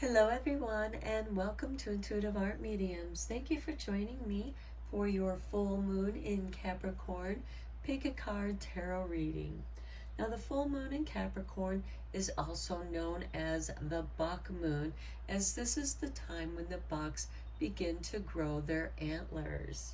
Hello everyone and welcome to Intuitive Art Mediums. Thank you for joining me for your full moon in Capricorn pick a card tarot reading. Now the full moon in Capricorn is also known as the buck moon, as this is the time when the bucks begin to grow their antlers.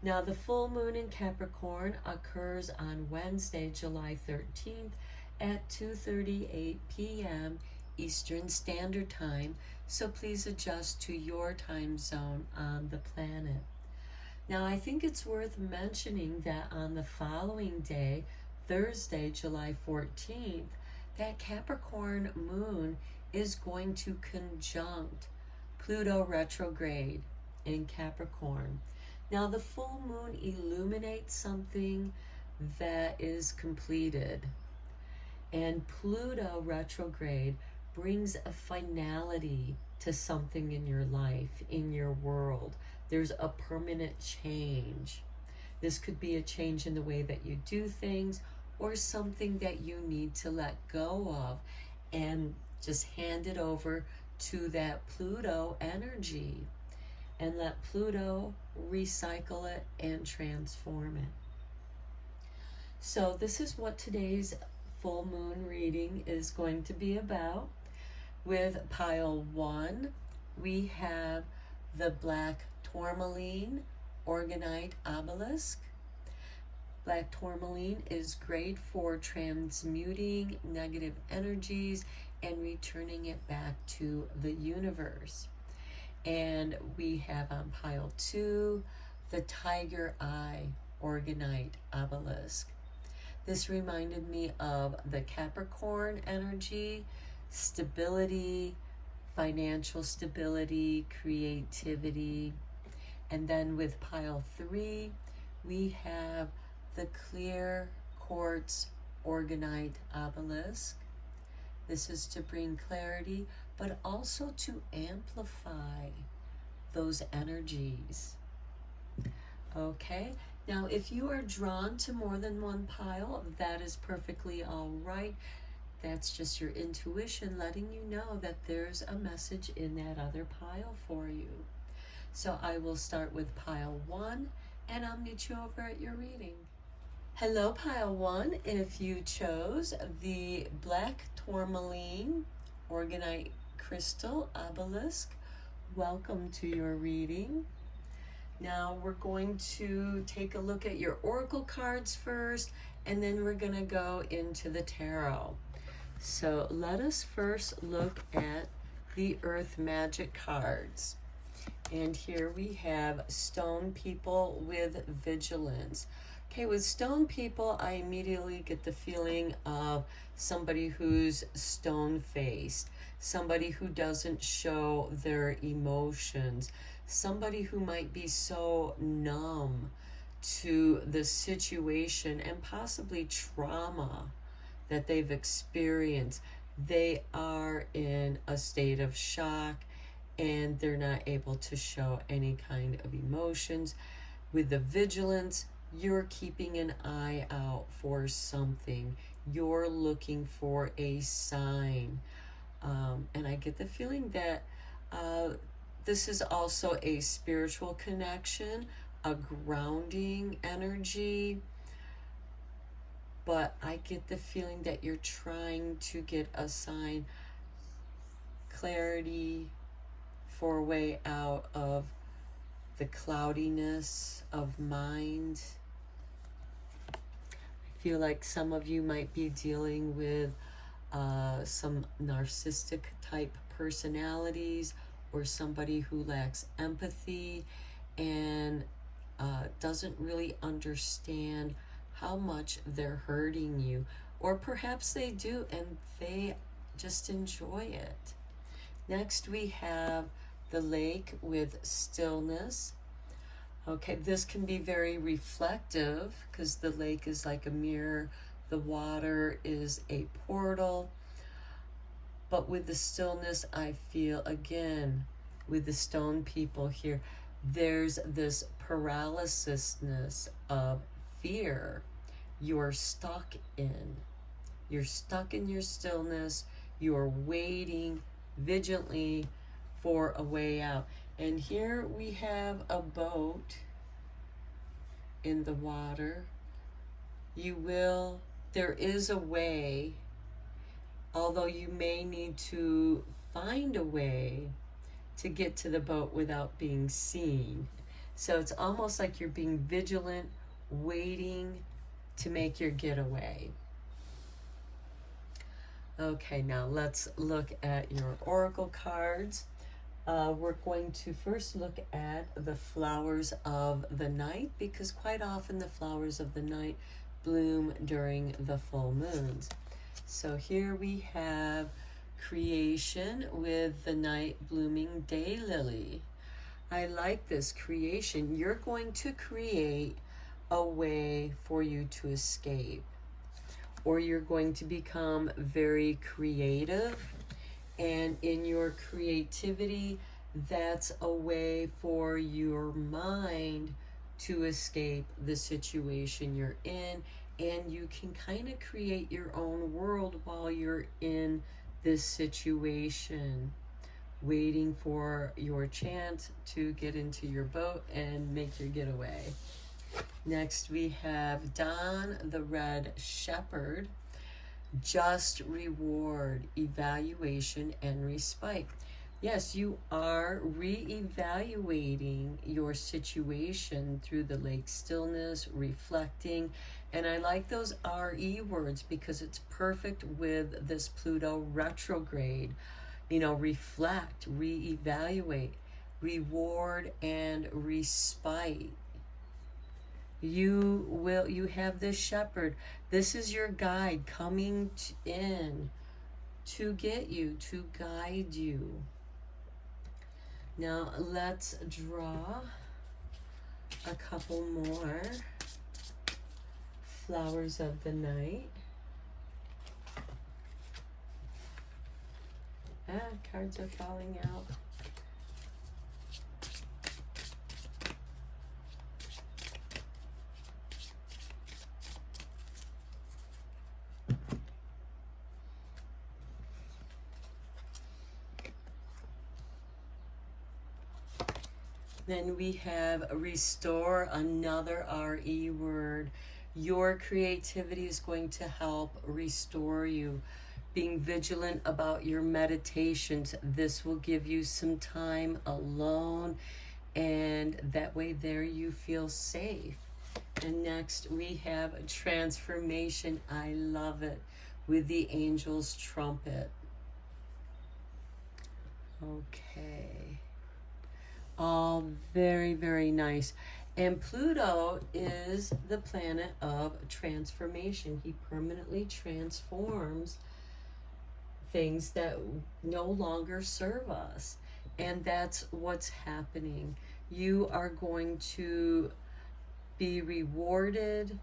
Now the full moon in Capricorn occurs on Wednesday, July 13th at 2:38 p.m. Eastern Standard Time, so please adjust to your time zone on the planet. Now I think it's worth mentioning that on the following day, Thursday, July 14th, that Capricorn moon is going to conjunct Pluto Retrograde in Capricorn. Now the full moon illuminates something that is completed, and Pluto retrograde brings a finality to something in your life, in your world. There's a permanent change. This could be a change in the way that you do things, or something that you need to let go of and just hand it over to that Pluto energy and let Pluto recycle it and transform it. So this is what today's full moon reading is going to be about. With pile 1, we have the black tourmaline orgonite obelisk. Black tourmaline is great for transmuting negative energies and returning it back to the universe. And we have on pile 2 the tiger eye orgonite obelisk. This reminded me of the Capricorn energy, stability, financial stability, creativity. And then with pile 3, we have the clear quartz orgonite obelisk. This is to bring clarity, but also to amplify those energies. Okay, now if you are drawn to more than one pile, that is perfectly all right. That's just your intuition letting you know that there's a message in that other pile for you. So I will start with pile 1 and I'll meet you over at your reading. Hello pile 1, if you chose the black tourmaline orgonite crystal obelisk, welcome to your reading. Now we're going to take a look at your oracle cards first, and then we're going to go into the tarot. So let us first look at the earth magic cards. And here we have stone people with vigilance. Okay, with stone people, I immediately get the feeling of somebody who's stone-faced, somebody who doesn't show their emotions, somebody who might be so numb to the situation and possibly trauma that they've experienced. They are in a state of shock and they're not able to show any kind of emotions. With the vigilance, you're keeping an eye out for something. You're looking for a sign. And I get the feeling that this is also a spiritual connection, a grounding energy. But I get the feeling that you're trying to get a sign, clarity for a way out of the cloudiness of mind. I feel like some of you might be dealing with some narcissistic type personalities, or somebody who lacks empathy and doesn't really understand how much they're hurting you. Or perhaps they do and they just enjoy it. Next we have the lake with stillness. Okay, this can be very reflective because the lake is like a mirror. The water is a portal. But with the stillness, I feel, again, with the stone people here, there's this paralysisness of fear. You're stuck in. You're stuck in your stillness. You're waiting vigilantly for a way out. And here we have a boat in the water. There is a way, although you may need to find a way to get to the boat without being seen. So it's almost like you're being vigilant, waiting to make your getaway. Okay, now let's look at your oracle cards. We're going to first look at the flowers of the night, because quite often the flowers of the night bloom during the full moons. So here we have creation with the night blooming daylily. I like this creation. You're going to create a way for you to escape, or you're going to become very creative, and in your creativity, that's a way for your mind to escape the situation you're in, and you can kind of create your own world while you're in this situation, waiting for your chance to get into your boat and make your getaway. Next we have Don the Red Shepherd. Just reward, evaluation, and respite. Yes, you are re-evaluating your situation through the lake stillness, reflecting. And I like those RE words because it's perfect with this Pluto retrograde. You know, reflect, re-evaluate, reward, and respite. You have this shepherd. This is your guide coming in to get you, to guide you. Now let's draw a couple more flowers of the night. Cards are falling out. Then we have restore, another RE word. Your creativity is going to help restore you. Being vigilant about your meditations. This will give you some time alone, and that way there you feel safe. And next we have transformation. I love it, with the angel's trumpet. Okay. All very, very nice. And Pluto is the planet of transformation. He permanently transforms things that no longer serve us. And that's what's happening. You are going to be rewarded,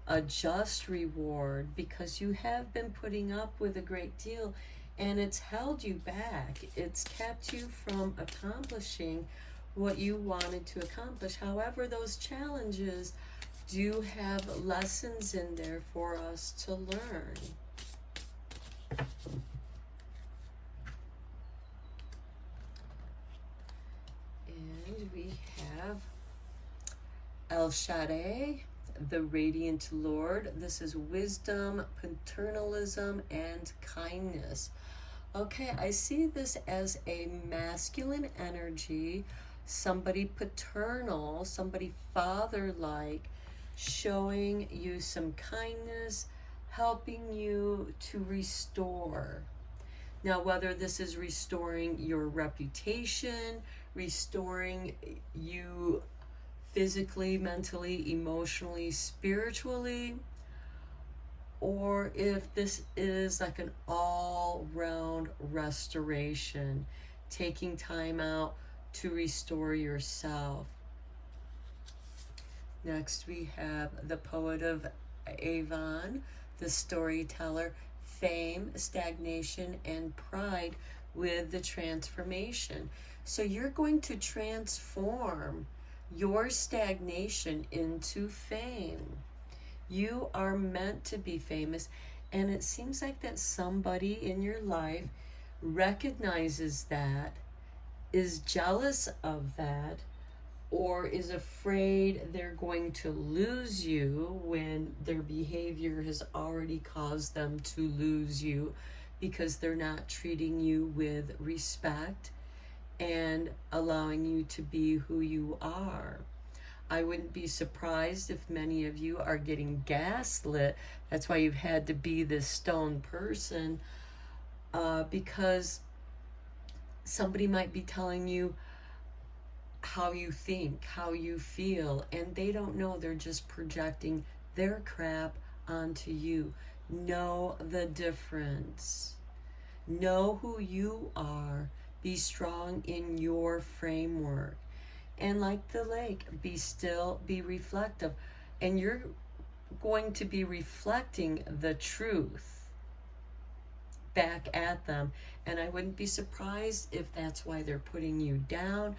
a just reward, because you have been putting up with a great deal, and it's held you back. It's kept you from accomplishing what you wanted to accomplish. However, those challenges do have lessons in there for us to learn. And we have El Shaddai, the Radiant Lord. This is wisdom, paternalism, and kindness. Okay, I see this as a masculine energy, somebody paternal, somebody father-like, showing you some kindness, helping you to restore. Now, whether this is restoring your reputation, restoring you physically, mentally, emotionally, spiritually, or if this is like an all-round restoration, taking time out to restore yourself. Next we have the poet of Avon, the storyteller, fame, stagnation, and pride with the transformation. So you're going to transform your stagnation into fame. You are meant to be famous, and it seems like that somebody in your life recognizes that, is jealous of that, or is afraid they're going to lose you when their behavior has already caused them to lose you because they're not treating you with respect and allowing you to be who you are. I wouldn't be surprised if many of you are getting gaslit. That's why you've had to be this stone person, because somebody might be telling you how you think, how you feel, and they don't know. They're just projecting their crap onto you. Know the difference. Know who you are. Be strong in your framework. And like the lake, be still, be reflective. And you're going to be reflecting the truth back at them. And I wouldn't be surprised if that's why they're putting you down,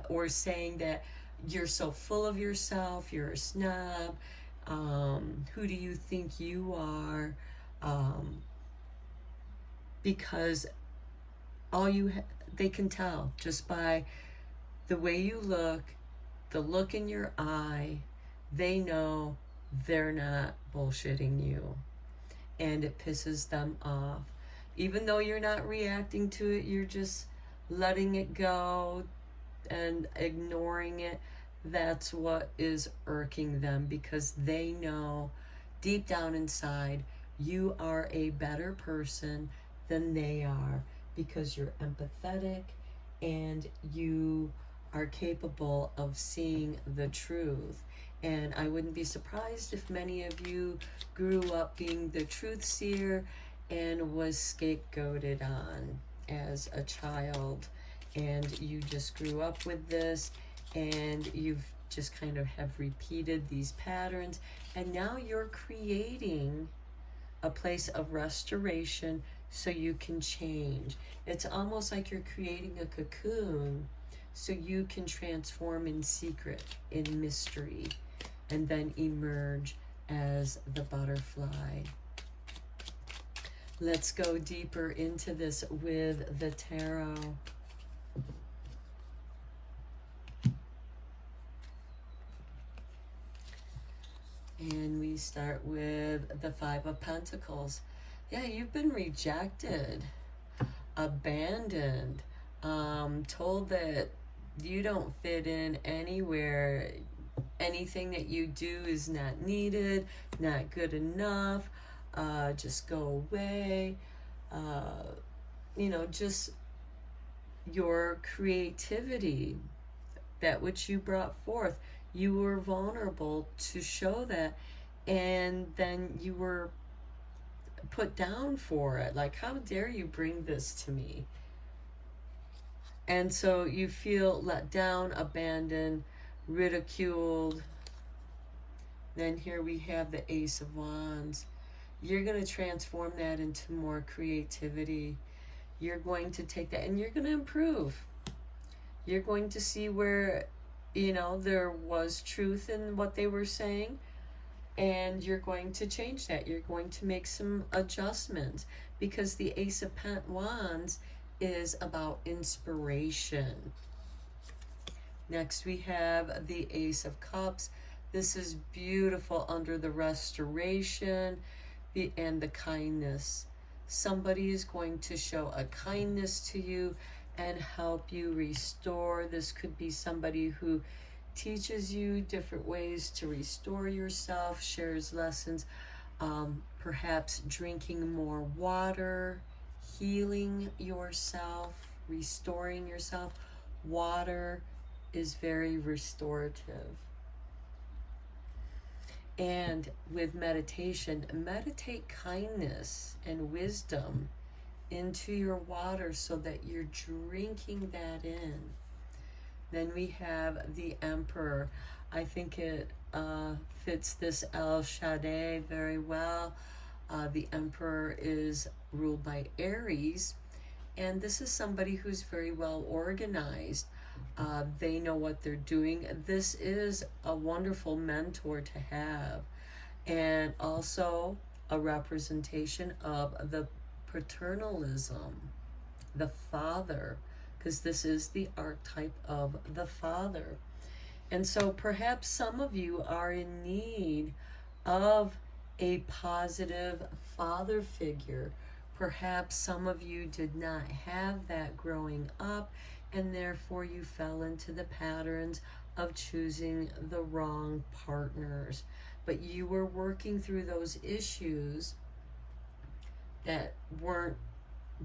or saying that you're so full of yourself, you're a snob, who do you think you are? Because they can tell just by the way you look, the look in your eye. They know they're not bullshitting you, and it pisses them off. Even though you're not reacting to it, you're just letting it go and ignoring it. That's what is irking them, because they know deep down inside you are a better person than they are, because you're empathetic and you are capable of seeing the truth. And I wouldn't be surprised if many of you grew up being the truth seer and was scapegoated on as a child, and you just grew up with this, and you've just kind of have repeated these patterns, and now you're creating a place of restoration so you can change. It's almost like you're creating a cocoon so you can transform in secret, in mystery, and then emerge as the butterfly. Let's go deeper into this with the tarot. And we start with the Five of Pentacles. Yeah, you've been rejected, abandoned, told that you don't fit in anywhere. Anything that you do is not needed, not good enough, just go away. Just your creativity, that which you brought forth. You were vulnerable to show that, and then you were put down for it. Like, how dare you bring this to me? And so you feel let down, abandoned, ridiculed. Then here we have the Ace of Wands. You're going to transform that into more creativity. You're going to take that and you're going to improve. You're going to see where, there was truth in what they were saying, and you're going to change that. You're going to make some adjustments, because the Ace of Wands is about inspiration. Next we have the Ace of Cups. This is beautiful under the restoration and the kindness. Somebody is going to show a kindness to you and help you restore. This could be somebody who teaches you different ways to restore yourself, shares lessons, perhaps drinking more water, healing yourself, restoring yourself. Water is very restorative. And with meditation, meditate kindness and wisdom into your water so that you're drinking that in. Then we have the Emperor. I think it fits this El Shaddai very well. The Emperor is ruled by Aries, and this is somebody who's very well organized. They know what they're doing. This is a wonderful mentor to have, and also a representation of the paternalism. the father, because this is the archetype of the father. And so perhaps some of you are in need of a positive father figure. Perhaps some of you did not have that growing up, and therefore you fell into the patterns of choosing the wrong partners. But you were working through those issues that weren't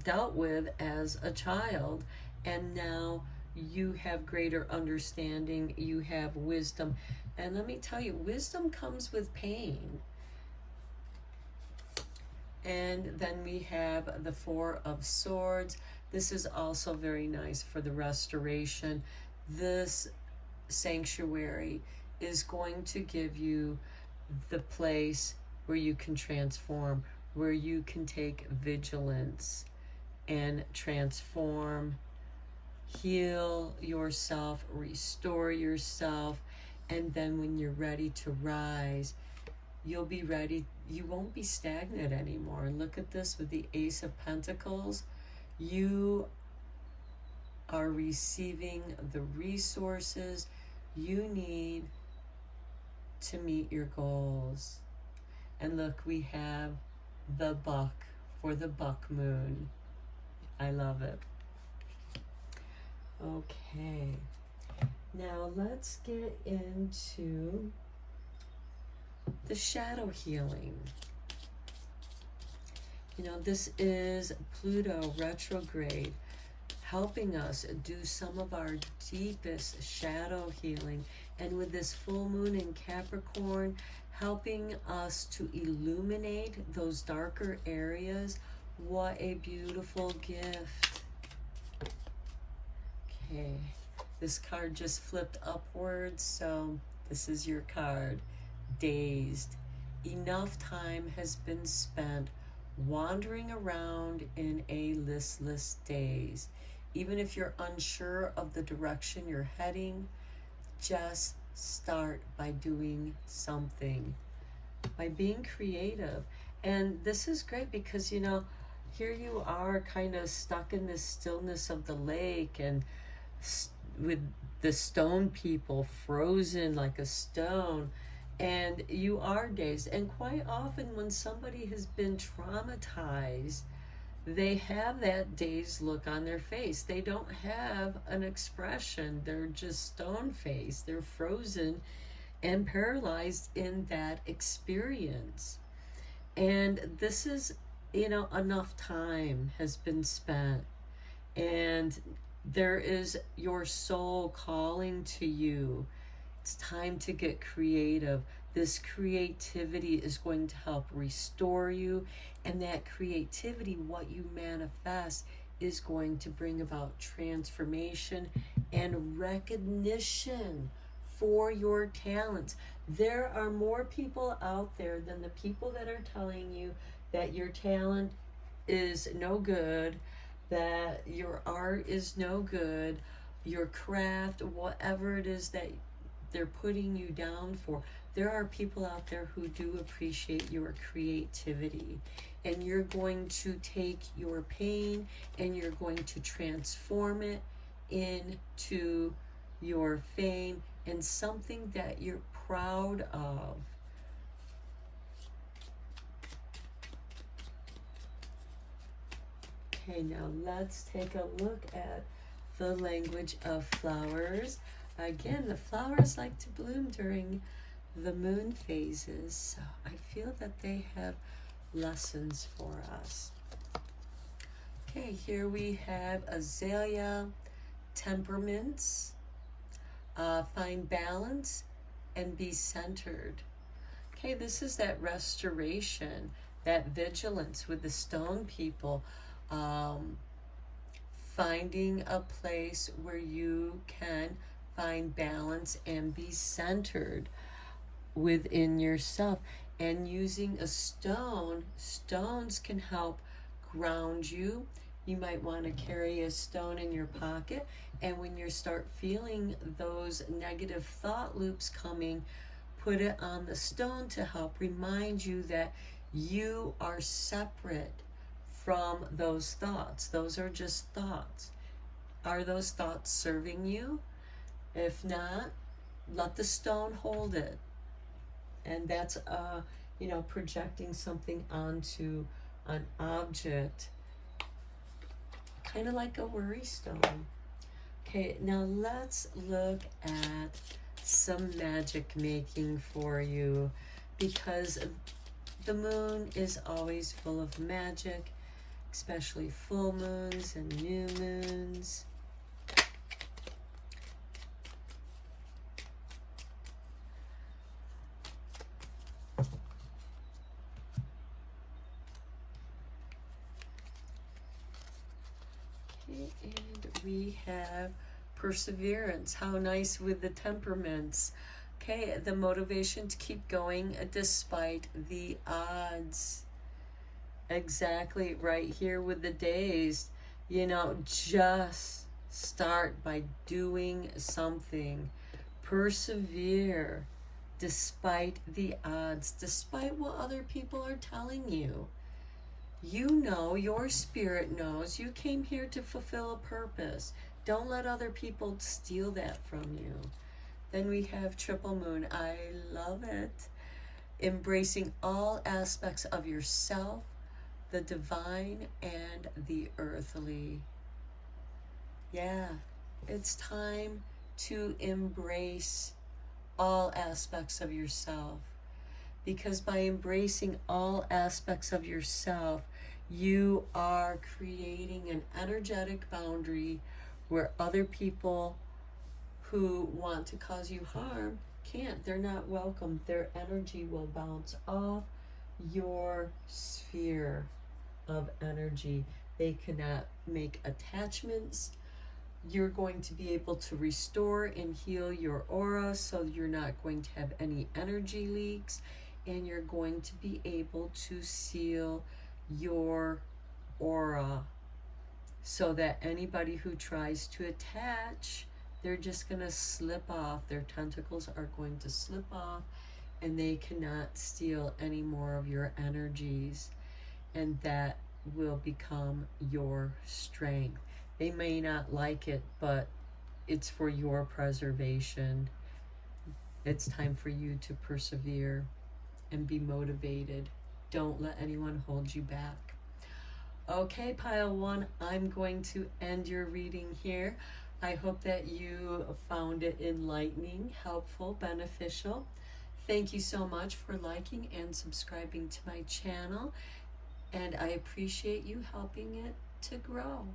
dealt with as a child, and now you have greater understanding, you have wisdom. And let me tell you, wisdom comes with pain. And then we have the Four of Swords. This is also very nice for the restoration. This sanctuary is going to give you the place where you can transform, where you can take vigilance and transform, heal yourself, restore yourself, and then when you're ready to rise, you'll be ready. You won't be stagnant anymore. And look at this with the Ace of Pentacles. You are receiving the resources you need to meet your goals. And look, we have the buck for the buck moon. I love it. Okay, now let's get into the shadow healing. You know, this is Pluto Retrograde, helping us do some of our deepest shadow healing. And with this full moon in Capricorn, helping us to illuminate those darker areas. What a beautiful gift. Okay, this card just flipped upwards, so this is your card. Dazed. Enough time has been spent wandering around in a listless daze. Even if you're unsure of the direction you're heading, just start by doing something, by being creative. And this is great because, you know, here you are kind of stuck in this stillness of the lake, and with the stone people frozen like a stone, and you are dazed. And quite often when somebody has been traumatized, they have that dazed look on their face. They don't have an expression. They're just stone-faced. They're frozen and paralyzed in that experience. And this is, you know, enough time has been spent, and there is your soul calling to you. It's time to get creative. This creativity is going to help restore you, and that creativity, what you manifest, is going to bring about transformation and recognition for your talents. There are more people out there than the people that are telling you that your talent is no good, that your art is no good, your craft, whatever it is that they're putting you down for. There are people out there who do appreciate your creativity, and you're going to take your pain and you're going to transform it into your fame and something that you're proud of. Okay, now let's take a look at the language of flowers. Again, the flowers like to bloom during the moon phases, so I feel that they have lessons for us. Okay, here we have azalea, temperaments, find balance, and be centered. Okay, this is that restoration, that vigilance with the stone people, finding a place where you can find balance and be centered within yourself. And using a stone, stones can help ground you. You might want to carry a stone in your pocket, and when you start feeling those negative thought loops coming, put it on the stone to help remind you that you are separate from those thoughts. Those are just thoughts. Are those thoughts serving you? If not, let the stone hold it. And that's projecting something onto an object, kind of like a worry stone. Okay, now let's look at some magic making for you, because the moon is always full of magic, especially full moons and new moons. And we have perseverance. How nice with the temperaments. Okay, the motivation to keep going despite the odds. Exactly, right here with the days. Just start by doing something. Persevere despite the odds, despite what other people are telling you. Your spirit knows you came here to fulfill a purpose. Don't let other people steal that from you. Then we have triple moon. I love it. Embracing all aspects of yourself, the divine and the earthly. Yeah, it's time to embrace all aspects of yourself. Because by embracing all aspects of yourself, you are creating an energetic boundary where other people who want to cause you harm can't. They're not welcome. Their energy will bounce off your sphere of energy. They cannot make attachments. You're going to be able to restore and heal your aura, so you're not going to have any energy leaks, and you're going to be able to seal your aura so that anybody who tries to attach, they're just going to slip off. Their tentacles are going to slip off, and they cannot steal any more of your energies, and that will become your strength. They may not like it, but it's for your preservation. It's time for you to persevere and be motivated. Don't let anyone hold you back. Okay, pile one, I'm going to end your reading here. I hope that you found it enlightening, helpful, beneficial. Thank you so much for liking and subscribing to my channel, and I appreciate you helping it to grow.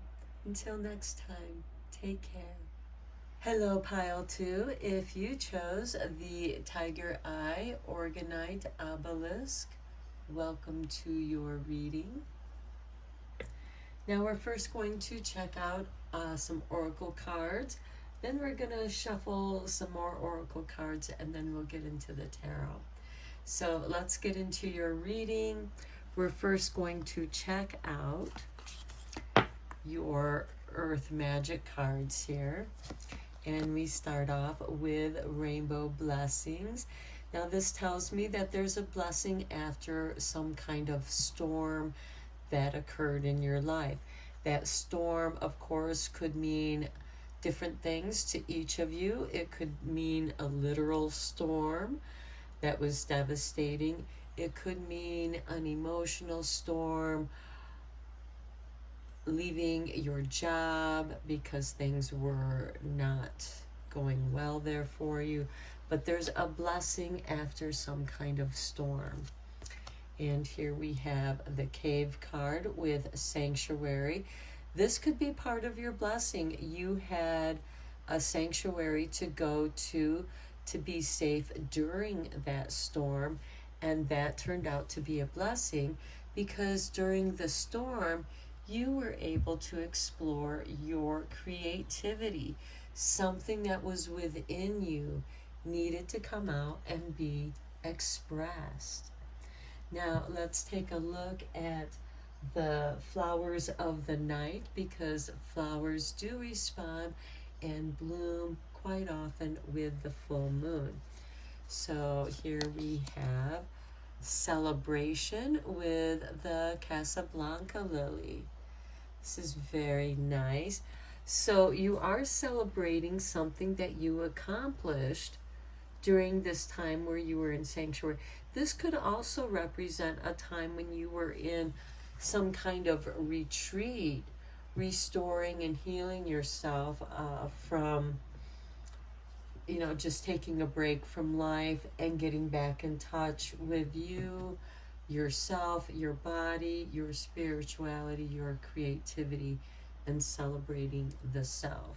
Until next time, take care. Hello, pile 2. If you chose the Tiger Eye Orgonite Obelisk, welcome to your reading. Now we're first going to check out some oracle cards. Then we're going to shuffle some more oracle cards, and then we'll get into the tarot. So let's get into your reading. We're first going to check out your earth magic cards here, and we start off with rainbow blessings. Now this tells me that there's a blessing after some kind of storm that occurred in your life. That storm, of course, could mean different things to each of you. It could mean a literal storm that was devastating. It could mean an emotional storm, leaving your job because things were not going well there for you. But there's a blessing after some kind of storm. And here we have the Cave card with Sanctuary. This could be part of your blessing. You had a sanctuary to go to be safe during that storm, and that turned out to be a blessing, because during the storm you were able to explore your creativity. Something that was within you needed to come out and be expressed. Now let's take a look at the flowers of the night, because flowers do respond and bloom quite often with the full moon. So here we have celebration with the Casablanca lily. This is very nice. So you are celebrating something that you accomplished during this time where you were in sanctuary. This could also represent a time when you were in some kind of retreat, restoring and healing yourself from, just taking a break from life and getting back in touch with you, yourself, your body, your spirituality, your creativity, and celebrating the self.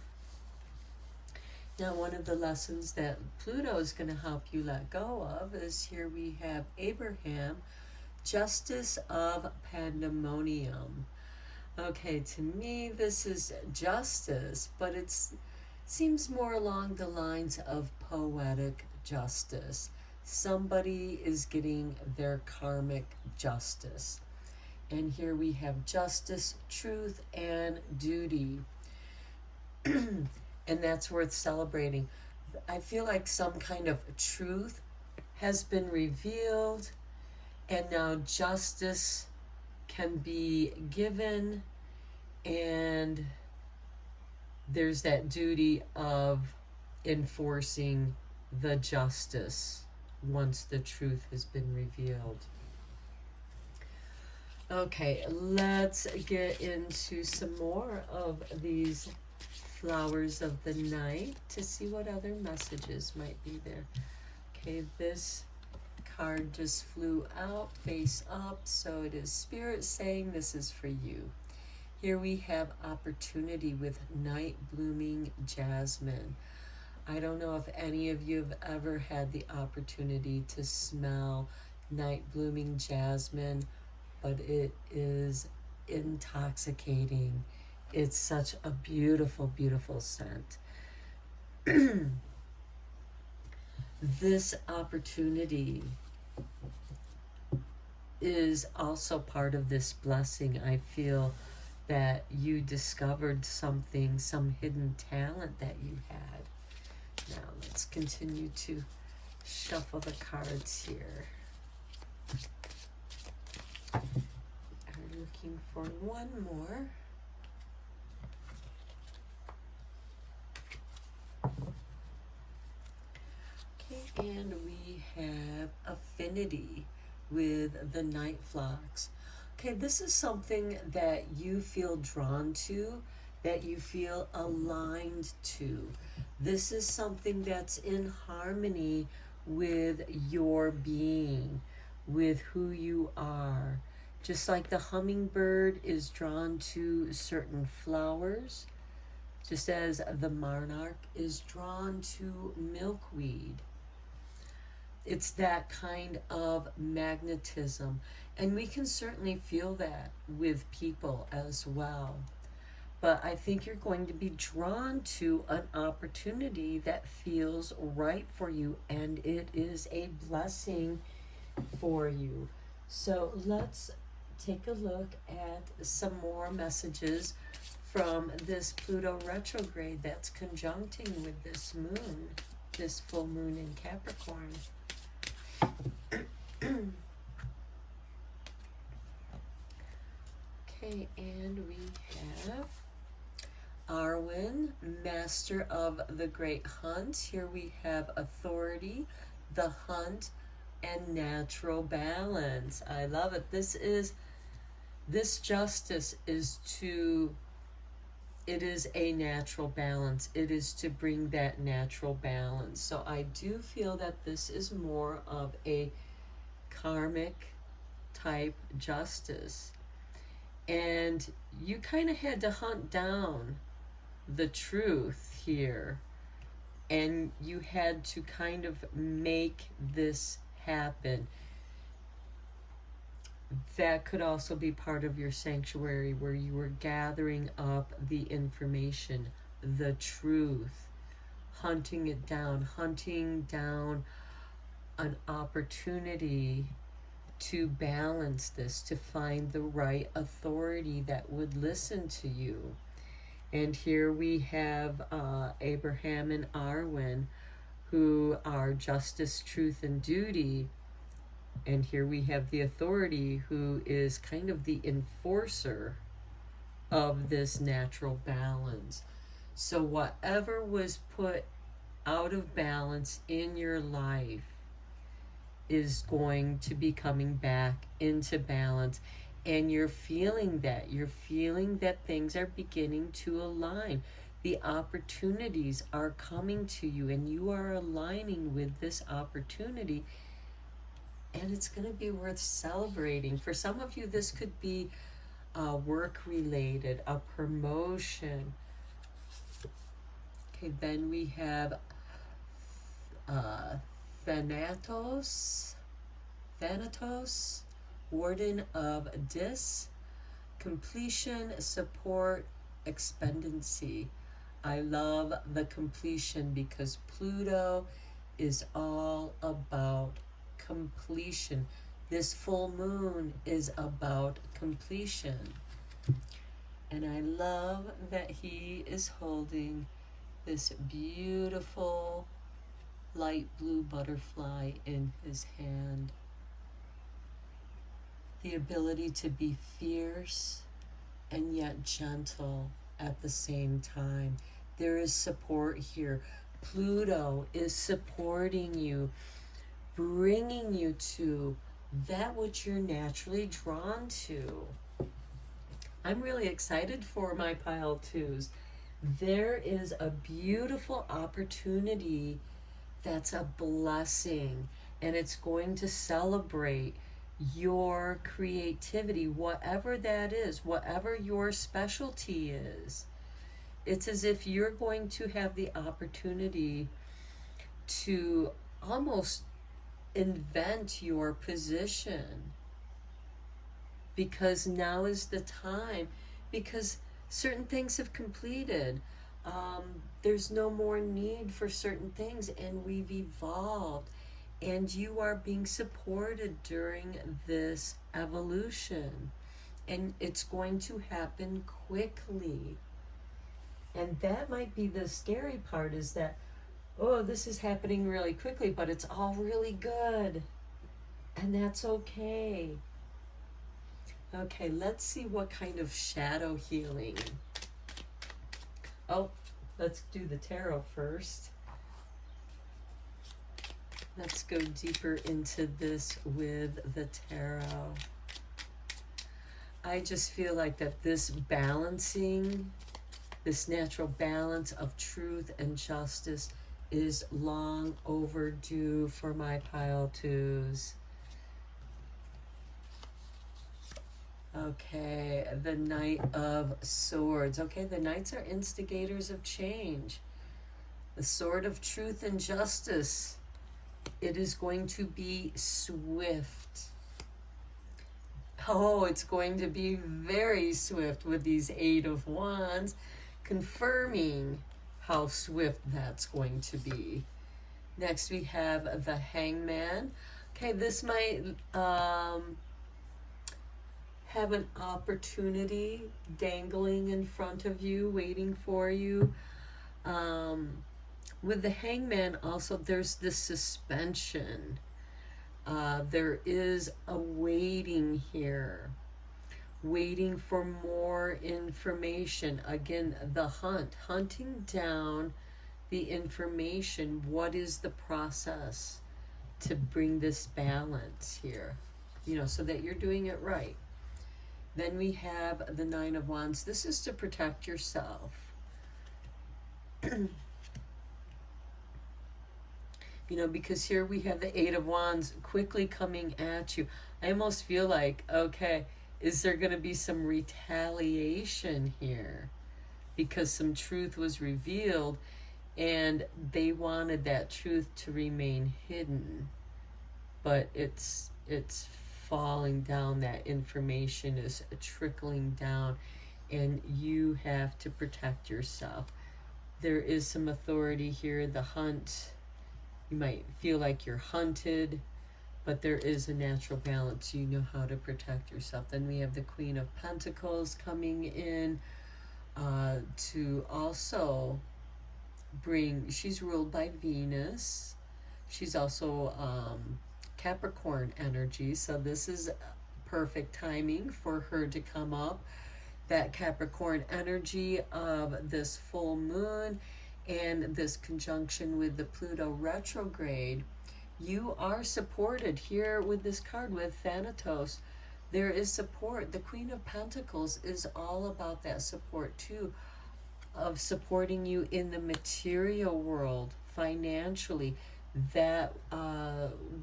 Now, one of the lessons that Pluto is going to help you let go of is here we have Abraham, Justice of Pandemonium. Okay, to me, this is justice, but it seems more along the lines of poetic justice. Somebody is getting their karmic justice. And here we have justice, truth, and duty. And that's worth celebrating. I feel like some kind of truth has been revealed, and now justice can be given, and there's that duty of enforcing the justice once the truth has been revealed. Okay, let's get into some more of these flowers of the night to see what other messages might be there. Okay, this card just flew out face up, so it is Spirit saying this is for you. Here we have opportunity with night blooming jasmine. I don't know if any of you have ever had the opportunity to smell night blooming jasmine, but it is intoxicating. It's such a beautiful, beautiful scent. This opportunity is also part of this blessing. I feel that you discovered something, some hidden talent that you had. Now let's continue to shuffle the cards here. I'm looking for one more. Okay, and we have affinity with the night flocks. Okay, this is something that you feel drawn to, that you feel aligned to. This is something that's in harmony with your being, with who you are. Just like the hummingbird is drawn to certain flowers, just as the monarch is drawn to milkweed. It's that kind of magnetism. And we can certainly feel that with people as well. But I think you're going to be drawn to an opportunity that feels right for you, and it is a blessing for you. So let's take a look at some more messages from this Pluto retrograde that's conjuncting with this moon, this full moon in Capricorn. Okay, and we have Arwen, Master of the Great Hunt. Here we have authority, the hunt, and natural balance. I love it. This justice is it is a natural balance. It is to bring that natural balance. So I do feel that this is more of a karmic type justice. And you kind of had to hunt down the truth here. And you had to kind of make this happen. That could also be part of your sanctuary where you were gathering up the information, the truth, hunting it down, hunting down an opportunity to balance this, to find the right authority that would listen to you. And here we have Abraham and Arwen, who are justice, truth, and duty. And here we have the authority, who is kind of the enforcer of this natural balance. So whatever was put out of balance in your life is going to be coming back into balance. And you're feeling that. You're feeling that things are beginning to align. The opportunities are coming to you, and you are aligning with this opportunity. And it's going to be worth celebrating. For some of you, this could be work related, a promotion. Okay, then we have Thanatos, Warden of Dis, completion, support, expendency. I love the completion because Pluto is all about completion. This full moon is about completion. And I love that he is holding this beautiful light blue butterfly in his hand. The ability to be fierce and yet gentle at the same time. There is support here. Pluto is supporting you, bringing you to that which you're naturally drawn to. I'm really excited for my pile twos. There is a beautiful opportunity that's a blessing, and it's going to celebrate your creativity, whatever that is, whatever your specialty is. It's as if you're going to have the opportunity to almost invent your position, because now is the time, because certain things have completed. There's no more need for certain things, and we've evolved, and you are being supported during this evolution, and it's going to happen quickly. And that might be the scary part, is that, oh, this is happening really quickly, but it's all really good, and that's okay. Okay, let's see what kind of shadow healing. Oh, let's do the tarot first. Let's go deeper into this with the tarot. I just feel like that this balancing, this natural balance of truth and justice is long overdue for my pile twos. Okay, the Knight of Swords. Okay, the Knights are instigators of change. The Sword of Truth and Justice. It is going to be swift. Oh, it's going to be very swift with these Eight of Wands, confirming how swift that's going to be. Next we have the Hangman. Okay, this might have an opportunity dangling in front of you, waiting for you. With the Hangman also, there's this suspension. There is a waiting here, waiting for more information. Again, the hunting down the information. What is the process to bring this balance here? You know, so that you're doing it right. Then we have the Nine of Wands. This is to protect yourself. You know, because here we have the Eight of Wands quickly coming at you. I almost feel like, okay, is there going to be some retaliation here? Because some truth was revealed, and they wanted that truth to remain hidden. But it's falling down. That information is trickling down, and you have to protect yourself. There is some authority here. The hunt. You might feel like you're hunted, but there is a natural balance. You know how to protect yourself. Then we have the Queen of Pentacles coming in to also bring, she's ruled by Venus. She's also Capricorn energy, so this is perfect timing for her to come up. That Capricorn energy of this full moon and this conjunction with the Pluto retrograde, you are supported here with this card with Thanatos. There is support. The Queen of Pentacles is all about that support too, of supporting you in the material world, financially, that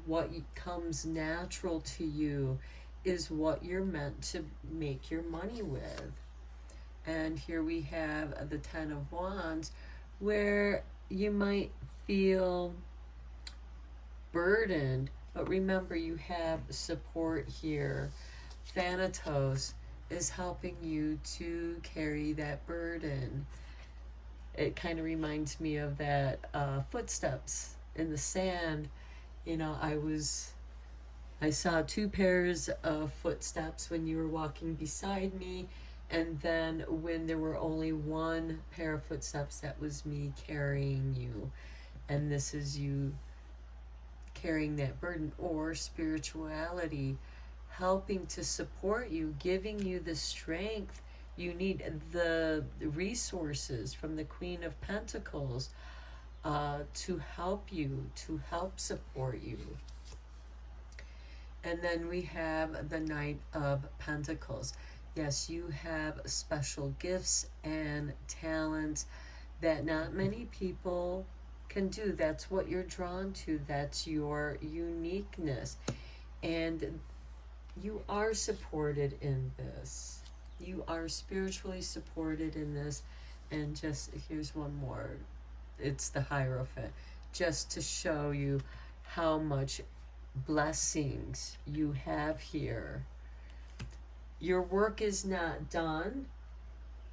what comes natural to you is what you're meant to make your money with. And here we have the Ten of Wands, where you might feel burdened, but remember, you have support here. Thanatos is helping you to carry that burden. It kind of reminds me of that footsteps in the sand. You know, I saw two pairs of footsteps when you were walking beside me, and then when there were only one pair of footsteps, that was me carrying you. And this is you carrying that burden, or spirituality helping to support you, giving you the strength you need, the resources from the Queen of Pentacles to help you, to help support you. And then we have the Knight of Pentacles. Yes, you have special gifts and talents that not many people can do. That's what you're drawn to. That's your uniqueness. And you are supported in this. You are spiritually supported in this. And just, here's one more. It's the Hierophant. Just to show you how much blessings you have here. Your work is not done.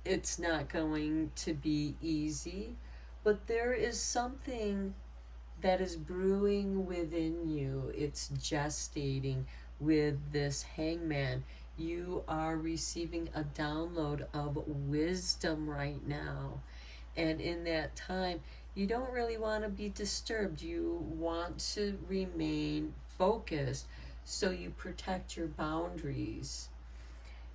It's not going to be easy, but there is something that is brewing within you. It's gestating with this Hangman. You are receiving a download of wisdom right now. And in that time, you don't really want to be disturbed. You want to remain focused, so you protect your boundaries.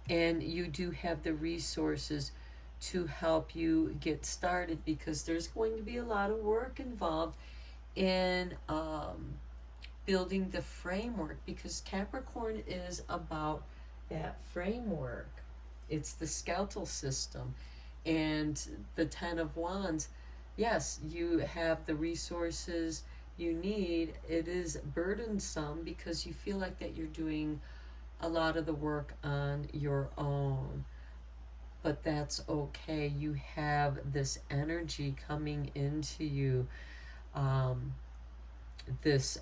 And you do have the resources to help you get started, because there's going to be a lot of work involved in building the framework, because Capricorn is about that framework. It's the skeletal system. And the Ten of Wands, yes, you have the resources you need. It is burdensome because you feel like that you're doing a lot of the work on your own, but that's okay. You have this energy coming into you, this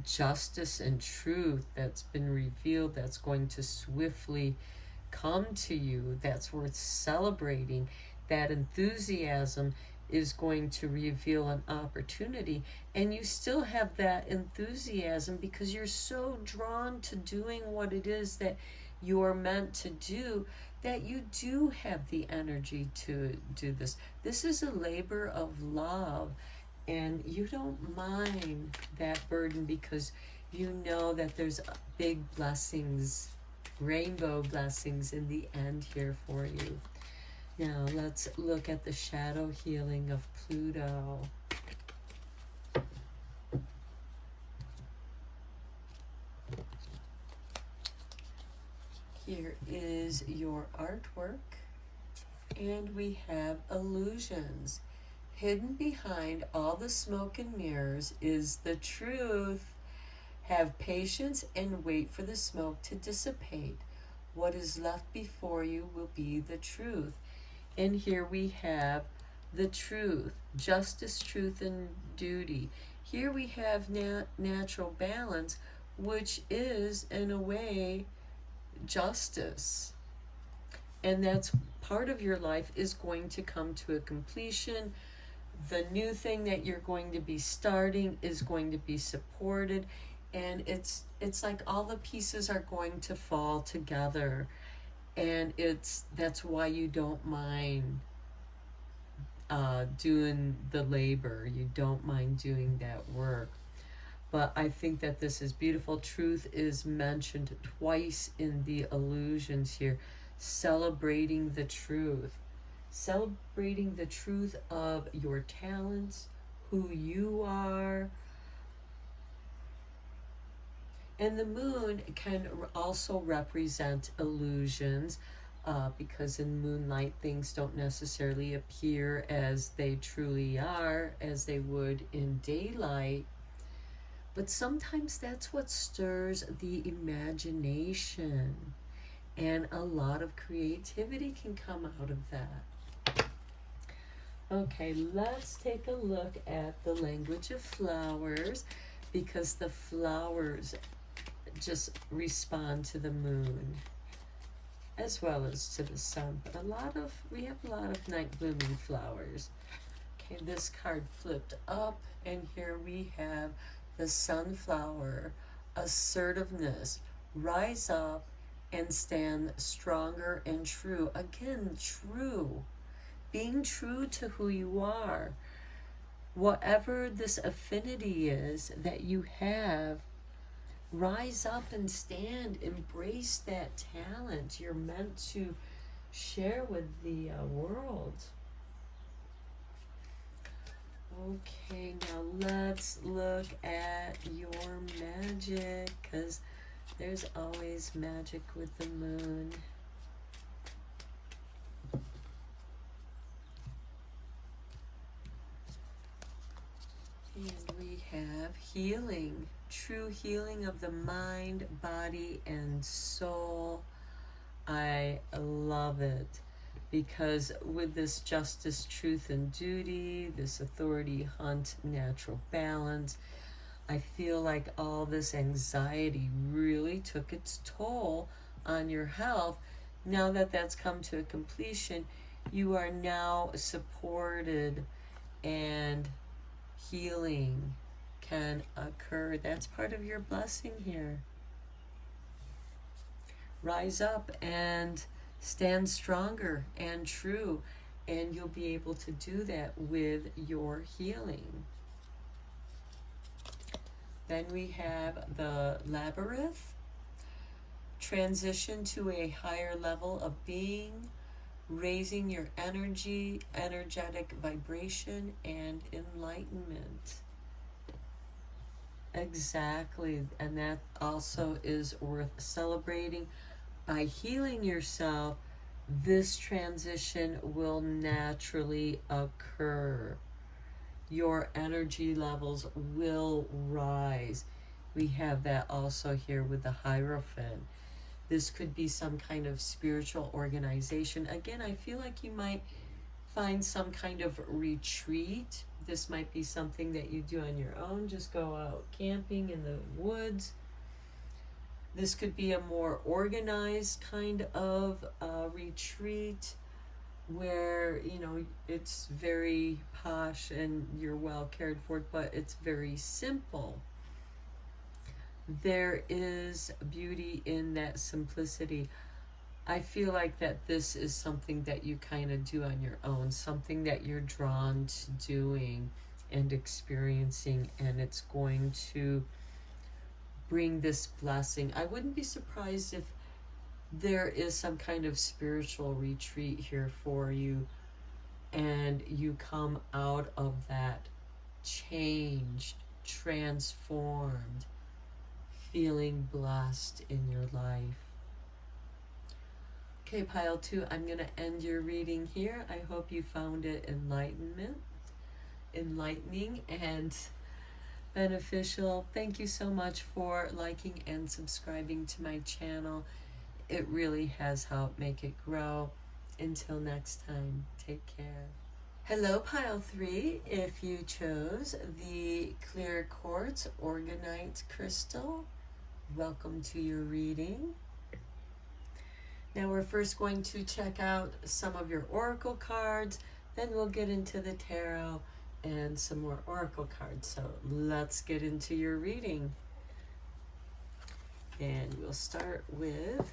justice and truth that's been revealed, that's going to swiftly come to you, that's worth celebrating. That enthusiasm is going to reveal an opportunity, and you still have that enthusiasm because you're so drawn to doing what it is that you're meant to do, that you do have the energy to do this. This is a labor of love, and you don't mind that burden because you know that there's big blessings, rainbow blessings in the end here for you. Now let's look at the shadow healing of Pluto. Here is your artwork, and we have illusions. Hidden behind all the smoke and mirrors is the truth. Have patience and wait for the smoke to dissipate. What is left before you will be the truth. And here we have the truth, justice, truth, and duty. Here we have natural balance, which is, in a way, justice. And that's part of your life is going to come to a completion. The new thing that you're going to be starting is going to be supported. And it's like all the pieces are going to fall together. And that's why you don't mind doing the labor. You don't mind doing that work. But I think that this is beautiful. Truth is mentioned twice in the illusions here. Celebrating the truth. Celebrating the truth of your talents, who you are. And the moon can also represent illusions, because in moonlight things don't necessarily appear as they truly are, as they would in daylight. But sometimes that's what stirs the imagination, and a lot of creativity can come out of that. Okay, let's take a look at the language of flowers, because the flowers just respond to the moon as well as to the sun. But we have a lot of night blooming flowers. Okay, this card flipped up, and here we have the sunflower. Assertiveness. Rise up and stand stronger and true. Again, true. Being true to who you are. Whatever this affinity is that you have, rise up and stand. Embrace that talent you're meant to share with the world. Okay, now let's look at your magic, because there's always magic with the moon. And we have healing, true healing of the mind, body, and soul. I love it, because with this justice, truth, and duty, this authority, hunt, natural balance, I feel like all this anxiety really took its toll on your health. Now that that's come to a completion, you are now supported, and healing can occur. That's part of your blessing here. Rise up and stand stronger and true, and you'll be able to do that with your healing. Then we have the labyrinth. Transition to a higher level of being, raising your energy, energetic vibration, and enlightenment. Exactly, and that also is worth celebrating. By healing yourself, this transition will naturally occur. Your energy levels will rise. We have that also here with the Hierophant. This could be some kind of spiritual organization. Again, I feel like you might find some kind of retreat. This might be something that you do on your own. Just go out camping in the woods. This could be a more organized kind of retreat where, you know, it's very posh and you're well cared for, but it's very simple. There is beauty in that simplicity. I feel like that this is something that you kind of do on your own, something that you're drawn to doing and experiencing, and it's going to bring this blessing. I wouldn't be surprised if there is some kind of spiritual retreat here for you, and you come out of that changed, transformed, feeling blessed in your life. Okay, pile 2, I'm going to end your reading here. I hope you found it enlightening and beneficial. Thank you so much for liking and subscribing to my channel. It really has helped make it grow. Until next time, take care. Hello, pile 3. If you chose the clear quartz orgonite crystal, welcome to your reading. Now we're first going to check out some of your oracle cards, then we'll get into the tarot and some more oracle cards. So let's get into your reading. And we'll start with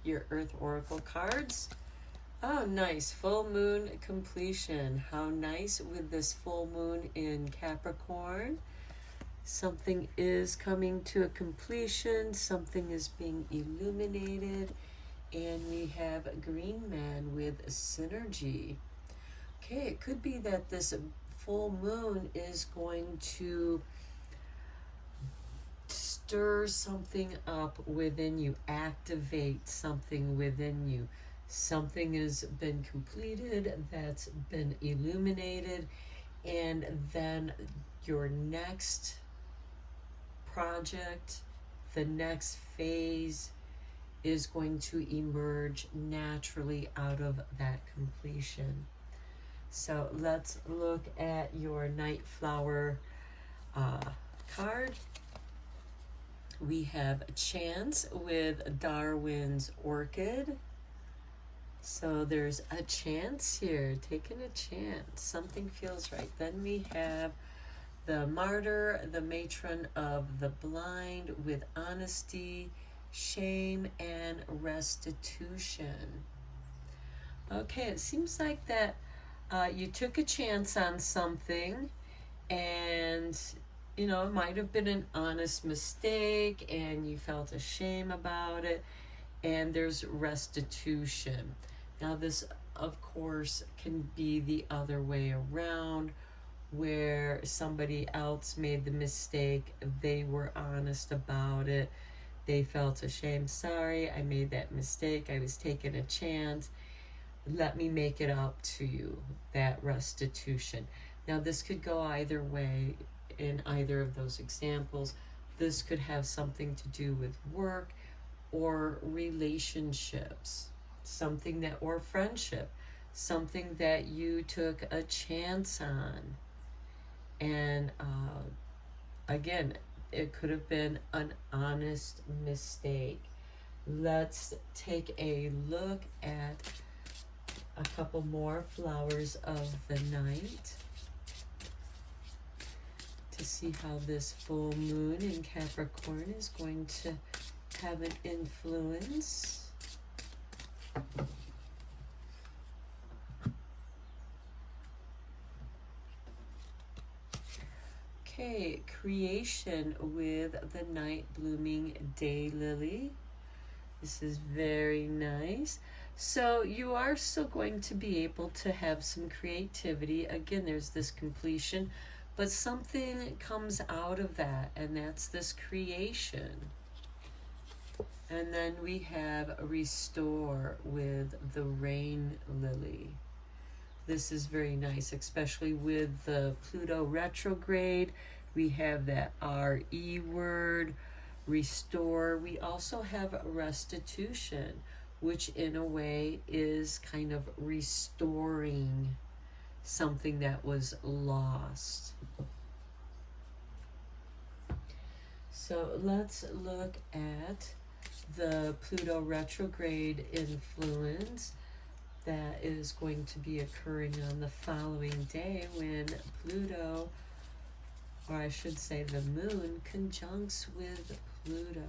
your Earth Oracle cards. Oh, nice. Full moon completion. How nice with this full moon in Capricorn. Something is coming to a completion, something is being illuminated, and we have a green man with synergy. Okay, it could be that this full moon is going to stir something up within you, activate something within you. Something has been completed, that's been illuminated, and then your next project, the next phase is going to emerge naturally out of that completion. So let's look at your night flower card. We have Chance with Darwin's Orchid. So there's a chance here, taking a chance. Something feels right. Then we have the Martyr, the Matron of the Blind with Honesty, Shame, and Restitution. Okay, it seems like that you took a chance on something, and you know, it might have been an honest mistake and you felt a shame about it, and there's restitution. Now this, of course, can be the other way around, where somebody else made the mistake, they were honest about it, they felt ashamed, sorry, I made that mistake, I was taking a chance, let me make it up to you, that restitution. Now this could go either way in either of those examples. This could have something to do with work or relationships, something that, or friendship, something that you took a chance on. And again, it could have been an honest mistake. Let's take a look at a couple more flowers of the night to see how this full moon in Capricorn is going to have an influence. Okay, creation with the night blooming daylily. This is very nice. So you are still going to be able to have some creativity. Again, there's this completion, but something comes out of that, and that's this creation. And then we have restore with the rain lily. This is very nice, especially with the Pluto retrograde. We have that RE word, restore. We also have restitution, which in a way is kind of restoring something that was lost. So let's look at the Pluto retrograde influence that is going to be occurring on the following day, when Pluto, or I should say the moon, conjuncts with Pluto,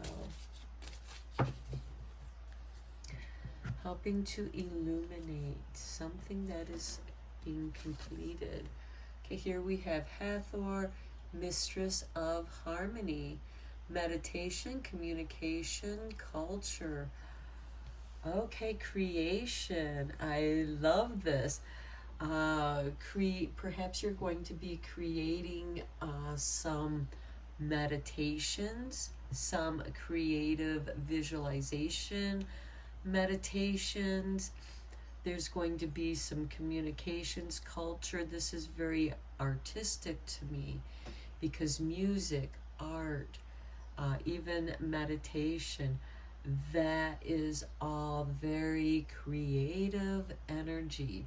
helping to illuminate something that is being completed. Okay, here we have Hathor, Mistress of Harmony, meditation, communication, culture. Okay, creation. I love this. Perhaps you're going to be creating some meditations, some creative visualization meditations. There's going to be some communications, culture. This is very artistic to me, because music, art, even meditation, that is all very creative energy.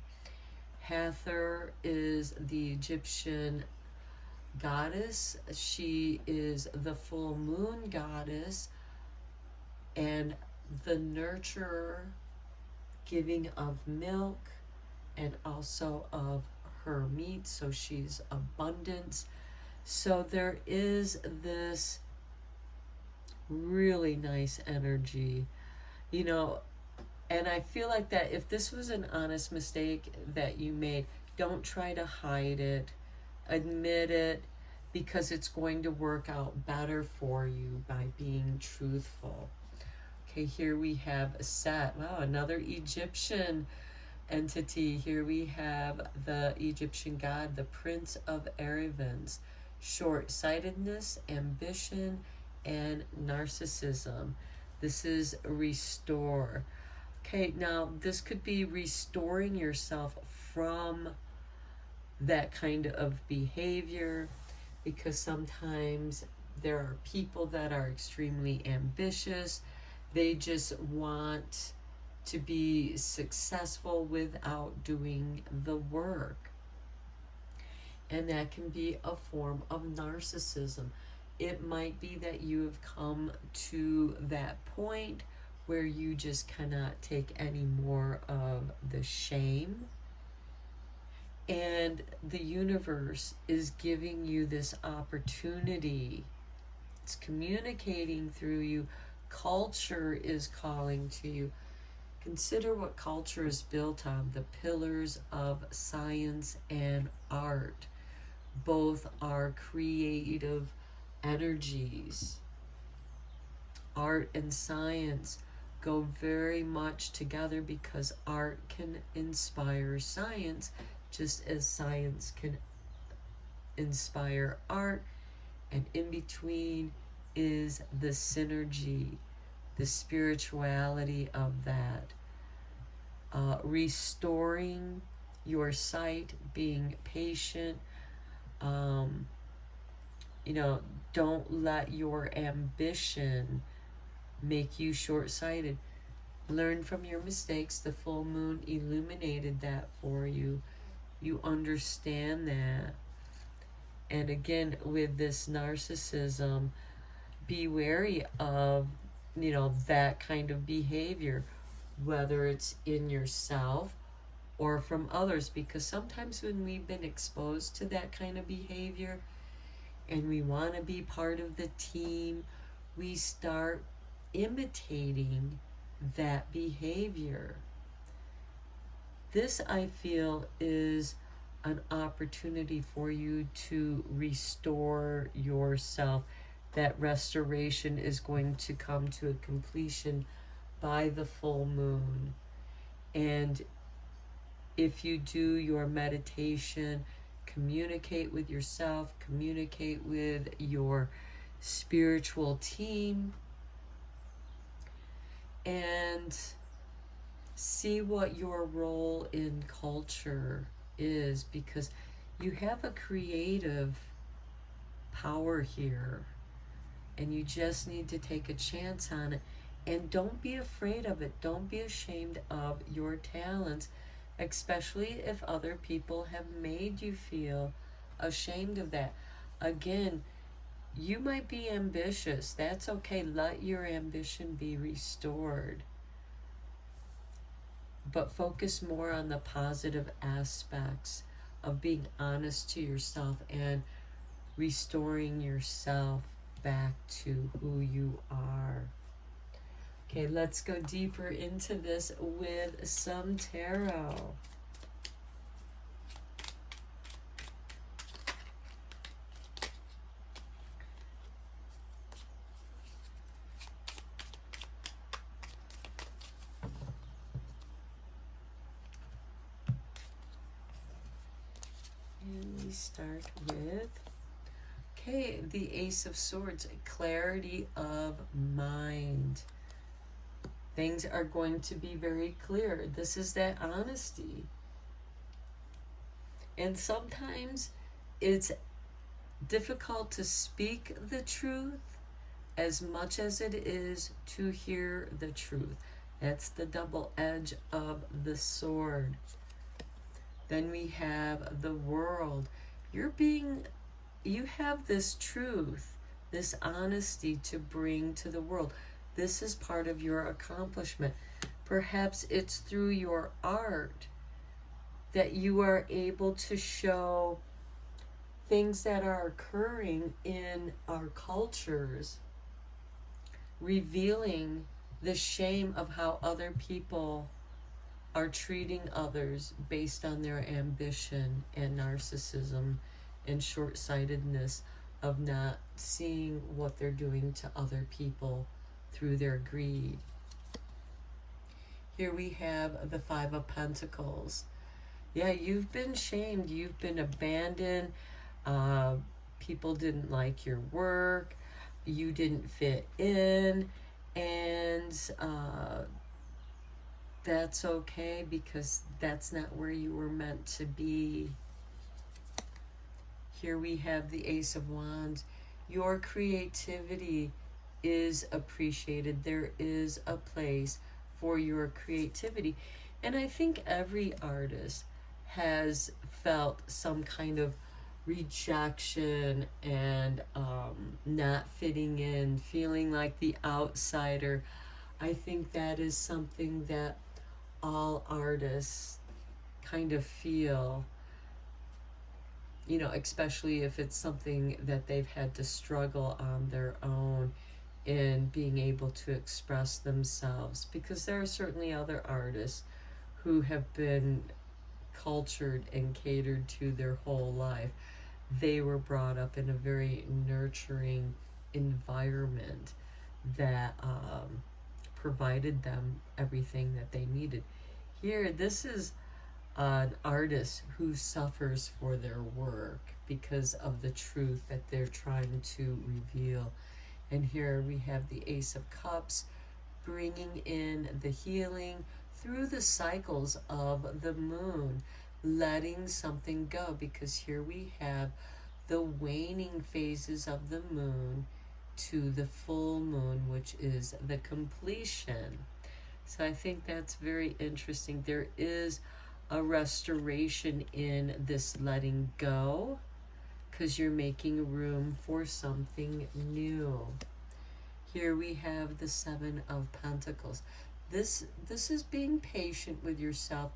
Hathor is the Egyptian goddess. She is the full moon goddess and the nurturer, giving of milk and also of her meat. So she's abundance. So there is this really nice energy, you know, and I feel like that if this was an honest mistake that you made, don't try to hide it, admit it, because it's going to work out better for you by being truthful. Okay, here we have Set. Wow, another Egyptian entity. Here we have the Egyptian god, the Prince of Erebus. Short-sightedness, ambition, and narcissism. This is restore. Okay, now this could be restoring yourself from that kind of behavior, because sometimes there are people that are extremely ambitious. They just want to be successful without doing the work. And that can be a form of narcissism. It might be that you have come to that point where you just cannot take any more of the shame. And the universe is giving you this opportunity. It's communicating through you. Culture is calling to you. Consider what culture is built on, the pillars of science and art. Both are creative energies. Art and science go very much together because art can inspire science, just as science can inspire art, and in between is the synergy, the spirituality of that. Restoring your sight, being patient. Don't let your ambition make you short-sighted. Learn from your mistakes. The full moon illuminated that for you. You understand that. And again, with this narcissism, be wary of, that kind of behavior, whether it's in yourself or from others, because sometimes when we've been exposed to that kind of behavior and we want to be part of the team, we start imitating that behavior. This, I feel, is an opportunity for you to restore yourself. That restoration is going to come to a completion by the full moon. And if you do your meditation, communicate with yourself, communicate with your spiritual team, and see what your role in culture is, because you have a creative power here and you just need to take a chance on it. And don't be afraid of it. Don't be ashamed of your talents, especially if other people have made you feel ashamed of that. Again, you might be ambitious. That's okay. Let your ambition be restored. But focus more on the positive aspects of being honest to yourself and restoring yourself back to who you are. Okay, let's go deeper into this with some tarot. And we start with, okay, the Ace of Swords, clarity of mind. Things are going to be very clear. This is that honesty. And sometimes it's difficult to speak the truth as much as it is to hear the truth. That's the double edge of the sword. Then we have the World. You have this truth, this honesty to bring to the world. This is part of your accomplishment. Perhaps it's through your art that you are able to show things that are occurring in our cultures, revealing the shame of how other people are treating others based on their ambition and narcissism and short-sightedness. of not seeing what they're doing to other people through their greed. Here we have the Five of Pentacles. Yeah, you've been shamed, you've been abandoned, people didn't like your work, you didn't fit in, and that's okay because that's not where you were meant to be. Here we have the Ace of Wands. Your creativity is appreciated. There is a place for your creativity. And I think every artist has felt some kind of rejection and not fitting in, feeling like the outsider. I think that is something that all artists kind of feel, especially if it's something that they've had to struggle on their own in being able to express themselves. Because there are certainly other artists who have been cultured and catered to their whole life. They were brought up in a very nurturing environment that provided them everything that they needed. Here, this is an artist who suffers for their work because of the truth that they're trying to reveal. And here we have the Ace of Cups, bringing in the healing through the cycles of the moon, letting something go, because here we have the waning phases of the moon to the full moon, which is the completion. So I think that's very interesting. There is a restoration in this letting go because you're making room for something new. Here we have the Seven of Pentacles. This is being patient with yourself,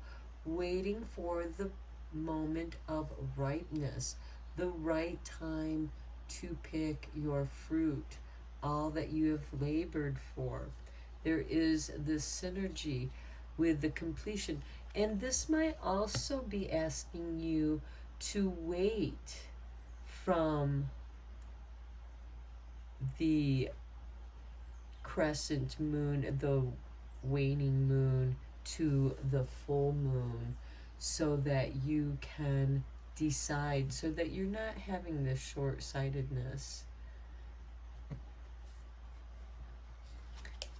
waiting for the moment of ripeness, the right time to pick your fruit, all that you have labored for. There is this synergy with the completion. And this might also be asking you to wait from the crescent moon, the waning moon, to the full moon, so that you can decide, so that you're not having this short-sightedness.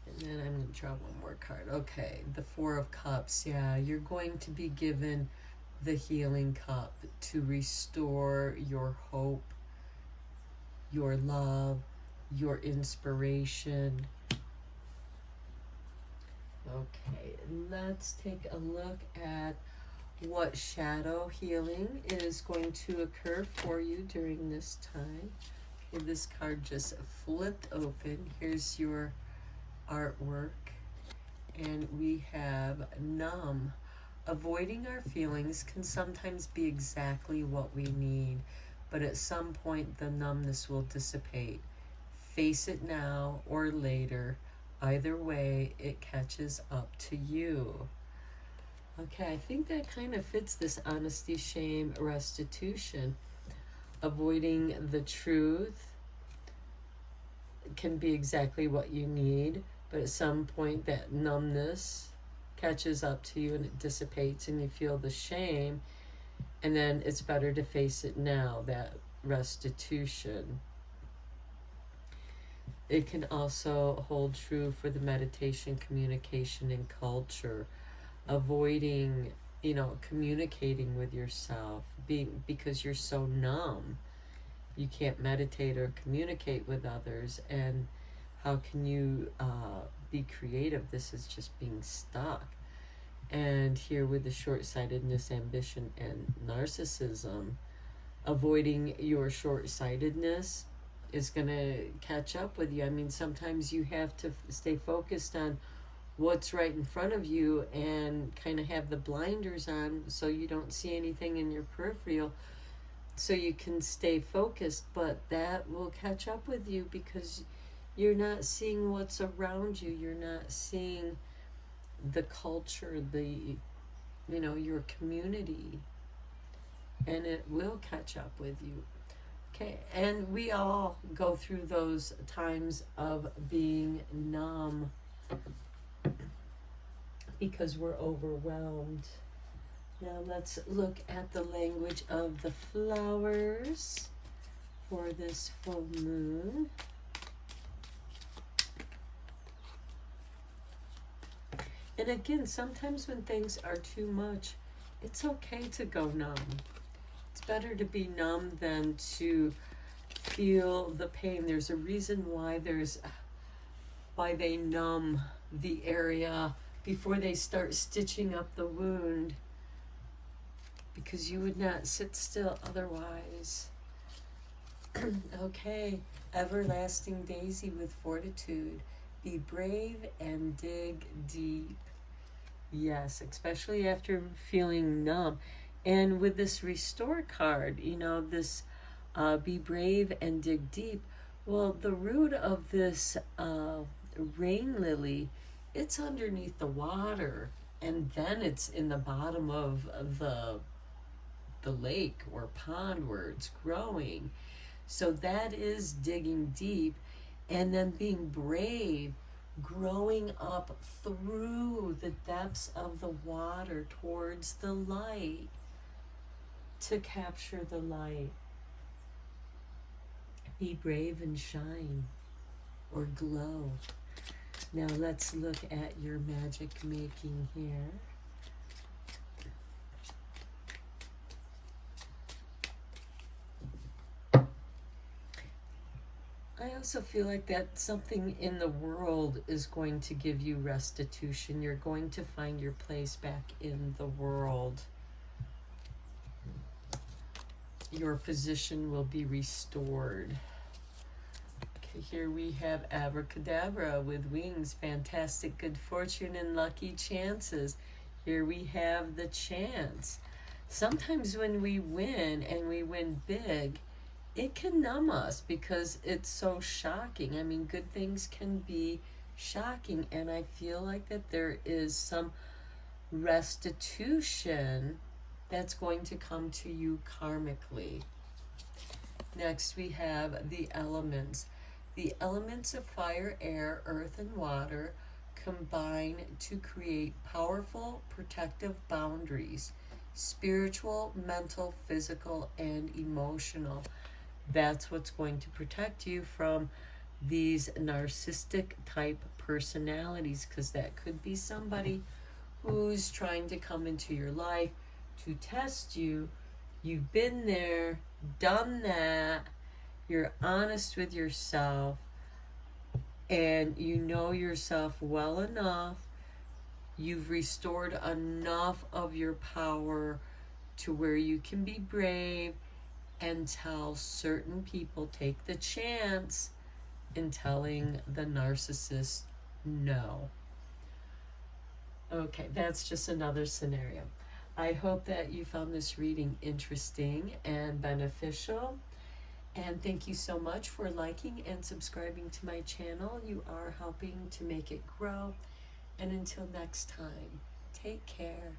And then I'm going to draw one more card. Okay, the Four of Cups. Yeah, you're going to be given the healing cup to restore your hope, your love, your inspiration. Okay, let's take a look at what shadow healing is going to occur for you during this time. Okay, this card just flipped open. Here's your artwork, and we have numb. Avoiding our feelings can sometimes be exactly what we need, but at some point the numbness will dissipate. Face it now or later. Either way, it catches up to you. Okay, I think that kind of fits this honesty, shame, restitution. Avoiding the truth can be exactly what you need, but at some point that numbness catches up to you and it dissipates and you feel the shame, and then it's better to face it now, that restitution. It can also hold true for the meditation, communication, and culture. Avoiding, communicating with yourself, because you're so numb. You can't meditate or communicate with others, and how can you be creative? This is just being stuck. And here with the short-sightedness, ambition, and narcissism, avoiding your short-sightedness is going to catch up with you. I mean, sometimes you have to stay focused on what's right in front of you and kind of have the blinders on so you don't see anything in your peripheral, so you can stay focused, but that will catch up with you because you're not seeing what's around you. You're not seeing the culture, your community, and it will catch up with you. Okay, and we all go through those times of being numb because we're overwhelmed. Now let's look at the language of the flowers for this full moon. And again, sometimes when things are too much, it's okay to go numb. It's better to be numb than to feel the pain. There's a reason why they numb the area before they start stitching up the wound, because you would not sit still otherwise. Okay, everlasting daisy with fortitude. Be brave and dig deep. Yes, especially after feeling numb. And with this restore card, you know, this be brave and dig deep. Well, the root of this rain lily, it's underneath the water, and then it's in the bottom of the lake or pond where it's growing. So that is digging deep, and then being brave, growing up through the depths of the water towards the light to capture the light. Be brave and shine, or glow. Now let's look at your magic making here. I also feel like that something in the world is going to give you restitution. You're going to find your place back in the world. Your position will be restored. Okay, here we have abracadabra with wings, fantastic good fortune and lucky chances. Here we have the chance. Sometimes when we win, and we win big, it can numb us because it's so shocking. I mean, good things can be shocking, and I feel like that there is some restitution that's going to come to you karmically. Next, we have the elements. The elements of fire, air, earth, and water combine to create powerful protective boundaries, spiritual, mental, physical, and emotional. That's what's going to protect you from these narcissistic type personalities, because that could be somebody who's trying to come into your life to test you. You've been there, done that, you're honest with yourself, and you know yourself well enough. You've restored enough of your power to where you can be brave and tell certain people, take the chance in telling the narcissist no. Okay, that's just another scenario. I hope that you found this reading interesting and beneficial. And thank you so much for liking and subscribing to my channel. You are helping to make it grow. And until next time, take care.